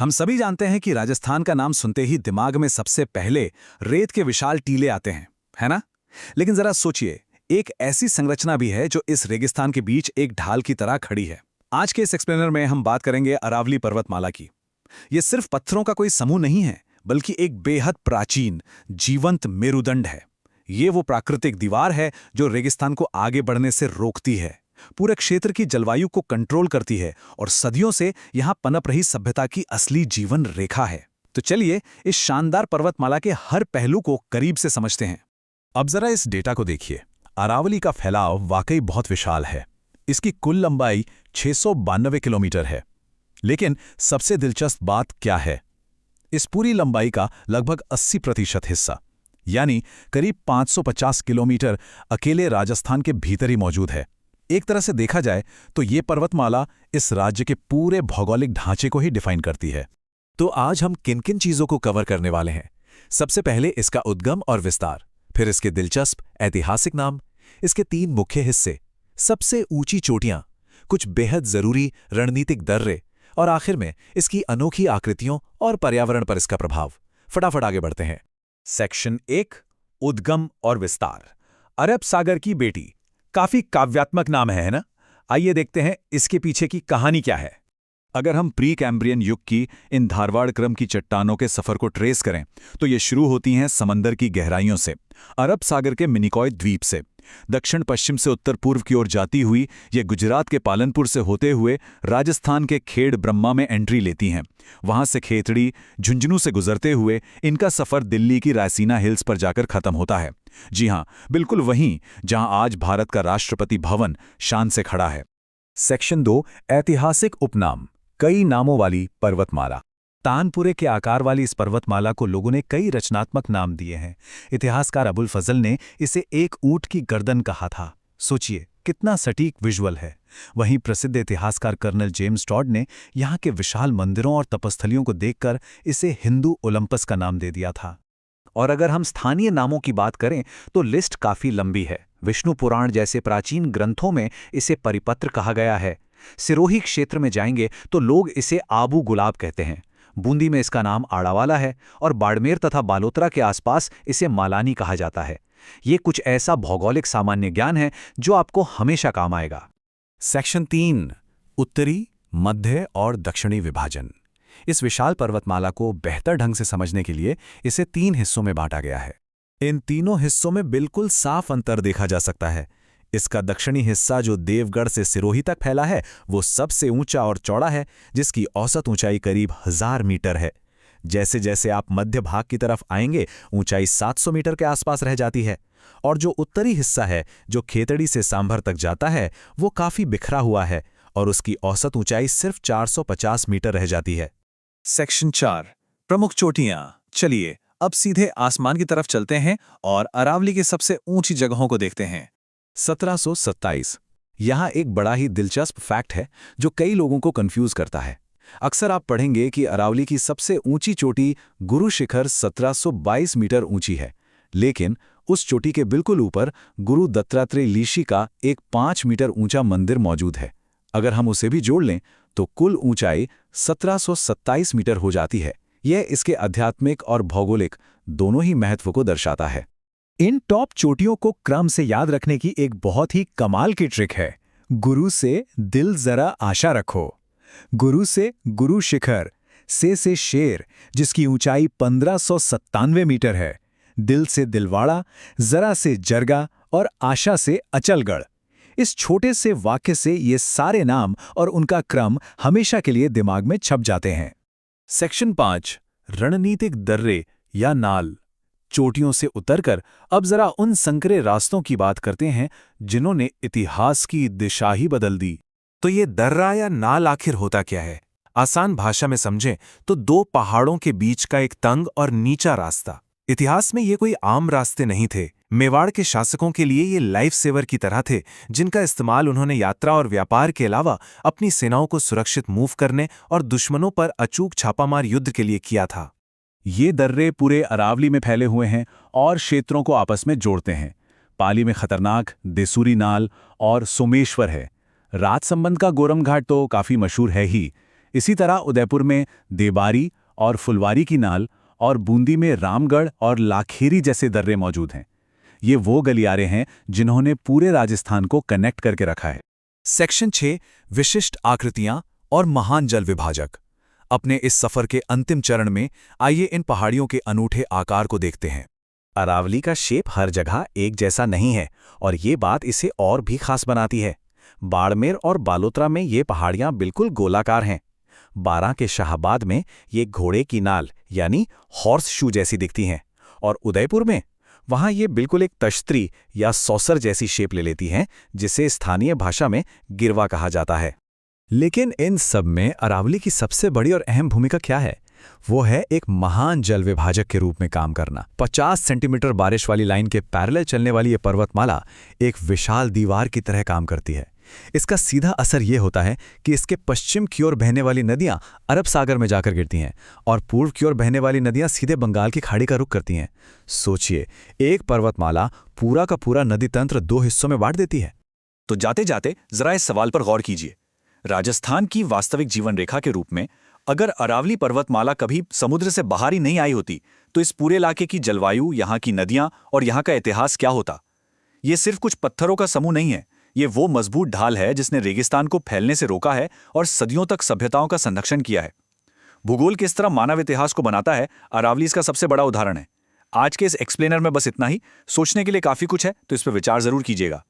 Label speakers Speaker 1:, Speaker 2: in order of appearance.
Speaker 1: हम सभी जानते हैं कि राजस्थान का नाम सुनते ही दिमाग में सबसे पहले रेत के विशाल टीले आते हैं, है ना? लेकिन जरा सोचिए, एक ऐसी संरचना भी है जो इस रेगिस्तान के बीच एक ढाल की तरह खड़ी है। आज के इस एक्सप्लेनर में हम बात करेंगे अरावली पर्वतमाला की। ये सिर्फ पत्थरों का कोई समूह नहीं है, बल्कि एक बेहद प्राचीन, जीवंत मेरुदंड है। ये वो प्राकृतिक दीवार है जो रेगिस्तान को आगे बढ़ने से रोकती है, पूरे क्षेत्र की जलवायु को कंट्रोल करती है और सदियों से यहां पनप रही सभ्यता की असली जीवन रेखा है। तो चलिए इस शानदार पर्वतमाला के हर पहलू को करीब से समझते हैं।
Speaker 2: अब जरा इस डेटा को देखिए। अरावली का फैलाव वाकई बहुत विशाल है। इसकी कुल लंबाई 692 किलोमीटर है। लेकिन सबसे दिलचस्प बात क्या है? इस पूरी लंबाई का लगभग 80% हिस्सा, यानी करीब 550 किलोमीटर, अकेले राजस्थान के भीतर ही मौजूद है। एक तरह से देखा जाए तो ये पर्वतमाला इस राज्य के पूरे भौगोलिक ढांचे को ही डिफाइन करती है। तो आज हम किन किन चीजों को कवर करने वाले हैं? सबसे पहले इसका उद्गम और विस्तार, फिर इसके दिलचस्प ऐतिहासिक नाम, इसके 3 मुख्य हिस्से, सबसे ऊंची चोटियां, कुछ बेहद जरूरी रणनीतिक दर्रे और आखिर में इसकी अनोखी आकृतियों और पर्यावरण पर इसका प्रभाव। फटाफट आगे बढ़ते हैं।
Speaker 1: सेक्शन 1, उद्गम और विस्तार। अरब सागर की बेटी, काफी काव्यात्मक नाम है ना? आइए देखते हैं इसके पीछे की कहानी क्या है। अगर हम प्री कैम्ब्रियन युग की इन धारवाड़ क्रम की चट्टानों के सफर को ट्रेस करें तो ये शुरू होती हैं समंदर की गहराइयों से, अरब सागर के मिनिकॉय द्वीप से। दक्षिण पश्चिम से उत्तर पूर्व की ओर जाती हुई ये गुजरात के पालनपुर से होते हुए राजस्थान के खेड़ ब्रह्मा में एंट्री लेती हैं। वहां से खेतड़ी, झुंझुनू से गुजरते हुए इनका सफर दिल्ली की रायसीना हिल्स पर जाकर खत्म होता है। जी हां, बिल्कुल वहीं जहां आज भारत का राष्ट्रपति भवन शान से खड़ा है।
Speaker 2: सेक्शन 2, ऐतिहासिक उपनाम, कई नामों वाली पर्वतमाला।
Speaker 1: तानपुरे के आकार वाली इस पर्वतमाला को लोगों ने कई रचनात्मक नाम दिए हैं। इतिहासकार अबुल फजल ने इसे एक ऊंट की गर्दन कहा था। सोचिए कितना सटीक विजुअल है। वहीं प्रसिद्ध इतिहासकार कर्नल जेम्स टॉड ने यहाँ के विशाल मंदिरों और तपस्थलियों को देखकर इसे हिंदू ओलंपस का नाम दे दिया था। और अगर हम स्थानीय नामों की बात करें तो लिस्ट काफी लंबी है। विष्णु पुराण जैसे प्राचीन ग्रंथों में इसे परिपत्र कहा गया है। सिरोही क्षेत्र में जाएंगे तो लोग इसे आबू गुलाब कहते हैं। बूंदी में इसका नाम आड़ावाला है और बाड़मेर तथा बालोतरा के आसपास इसे मालानी कहा जाता है। ये कुछ ऐसा भौगोलिक सामान्य ज्ञान है जो आपको हमेशा काम आएगा।
Speaker 2: सेक्शन 3, उत्तरी, मध्य और दक्षिणी विभाजन। इस विशाल पर्वतमाला को बेहतर ढंग से समझने के लिए इसे 3 हिस्सों में बांटा गया है। इन तीनों हिस्सों में बिल्कुल साफ अंतर देखा जा सकता है। इसका दक्षिणी हिस्सा जो देवगढ़ से सिरोही तक फैला है वो सबसे ऊंचा और चौड़ा है, जिसकी औसत ऊंचाई करीब 1000 मीटर है। जैसे जैसे आप मध्य भाग की तरफ आएंगे ऊंचाई 700 मीटर के आसपास रह जाती है। और जो उत्तरी हिस्सा है जो खेतड़ी से सांभर तक जाता है वो काफी बिखरा हुआ है और उसकी औसत ऊंचाई सिर्फ 450 मीटर रह जाती है।
Speaker 1: सेक्शन 4, प्रमुख चोटियां। चलिए अब सीधे आसमान की तरफ चलते हैं और अरावली की सबसे ऊंची जगहों को देखते हैं।
Speaker 2: 1727। यहाँ एक बड़ा ही दिलचस्प फैक्ट है जो कई लोगों को कंफ्यूज करता है। अक्सर आप पढ़ेंगे कि अरावली की सबसे ऊंची चोटी गुरु शिखर 1722 मीटर ऊंची है, लेकिन उस चोटी के बिल्कुल ऊपर गुरु दत्तात्रेय लीशी का एक 5 मीटर ऊंचा मंदिर मौजूद है। अगर हम उसे भी जोड़ लें तो कुल ऊंचाई 1727 मीटर हो जाती है। यह इसके आध्यात्मिक और भौगोलिक दोनों ही महत्व को दर्शाता है।
Speaker 1: इन टॉप चोटियों को क्रम से याद रखने की एक बहुत ही कमाल की ट्रिक है। गुरु से दिल जरा आशा रखो। गुरु से गुरु शिखर, से शेर जिसकी ऊंचाई 1597 मीटर है, दिल से दिलवाड़ा, जरा से जरगा और आशा से अचलगढ़। इस छोटे से वाक्य से ये सारे नाम और उनका क्रम हमेशा के लिए दिमाग में छप जाते हैं।
Speaker 2: सेक्शन 5, रणनीतिक दर्रे या नाल। चोटियों से उतरकर अब जरा उन संकरे रास्तों की बात करते हैं जिन्होंने इतिहास की दिशा ही बदल दी। तो ये दर्रा या नाल आखिर होता क्या है? आसान भाषा में समझें तो 2 पहाड़ों के बीच का एक तंग और नीचा रास्ता। इतिहास में ये कोई आम रास्ते नहीं थे। मेवाड़ के शासकों के लिए ये लाइफ सेवर की तरह थे, जिनका इस्तेमाल उन्होंने यात्रा और व्यापार के अलावा अपनी सेनाओं को सुरक्षित मूव करने और दुश्मनों पर अचूक छापामार युद्ध के लिए किया था।
Speaker 1: ये दर्रे पूरे अरावली में फैले हुए हैं और क्षेत्रों को आपस में जोड़ते हैं। पाली में खतरनाक देसूरी नाल और सोमेश्वर है। राजसंबंध का गोरम घाट तो काफी मशहूर है ही। इसी तरह उदयपुर में देबारी और फुलवारी की नाल और बूंदी में रामगढ़ और लाखेरी जैसे दर्रे मौजूद हैं। ये वो गलियारे हैं जिन्होंने पूरे राजस्थान को कनेक्ट करके रखा है।
Speaker 2: सेक्शन 6 विशिष्ट आकृतियां और महान जल विभाजक। अपने इस सफर के अंतिम चरण में आइए इन पहाड़ियों के अनूठे आकार को देखते हैं।
Speaker 1: अरावली का शेप हर जगह एक जैसा नहीं है और ये बात इसे और भी खास बनाती है। बाड़मेर और बालोतरा में ये पहाड़ियां बिल्कुल गोलाकार हैं। बारां के शाहबाद में ये घोड़े की नाल यानी हॉर्स शू जैसी दिखती हैं और उदयपुर में वहां ये बिल्कुल एक तश्तरी या सौसर जैसी शेप ले लेती हैं, जिसे स्थानीय भाषा में गिरवा कहा जाता है। लेकिन इन सब में अरावली की सबसे बड़ी और अहम भूमिका क्या है? वो है एक महान जल विभाजक के रूप में काम करना। 50 सेंटीमीटर बारिश वाली लाइन के पैरेलल चलने वाली ये पर्वतमाला एक विशाल दीवार की तरह काम करती है। इसका सीधा असर ये होता है कि इसके पश्चिम की ओर बहने वाली नदियां अरब सागर में जाकर गिरती हैं और पूर्व की ओर बहने वाली नदियां सीधे बंगाल की खाड़ी का रुख करती हैं। सोचिए, एक पर्वतमाला पूरा का पूरा नदी तंत्र 2 हिस्सों में बांट देती है।
Speaker 2: तो जाते जाते जरा इस सवाल पर गौर कीजिए। राजस्थान की वास्तविक जीवन रेखा के रूप में अगर अरावली पर्वतमाला कभी समुद्र से बाहर ही नहीं आई होती तो इस पूरे इलाके की जलवायु, यहाँ की नदियां और यहाँ का इतिहास क्या होता? ये सिर्फ कुछ पत्थरों का समूह नहीं है, ये वो मजबूत ढाल है जिसने रेगिस्तान को फैलने से रोका है और सदियों तक सभ्यताओं का संरक्षण किया है। भूगोल किस तरह मानव इतिहास को बनाता है, अरावली इसका सबसे बड़ा उदाहरण है। आज के इस एक्सप्लेनर में बस इतना ही। सोचने के लिए काफी कुछ है, तो इस पर विचार जरूर कीजिएगा।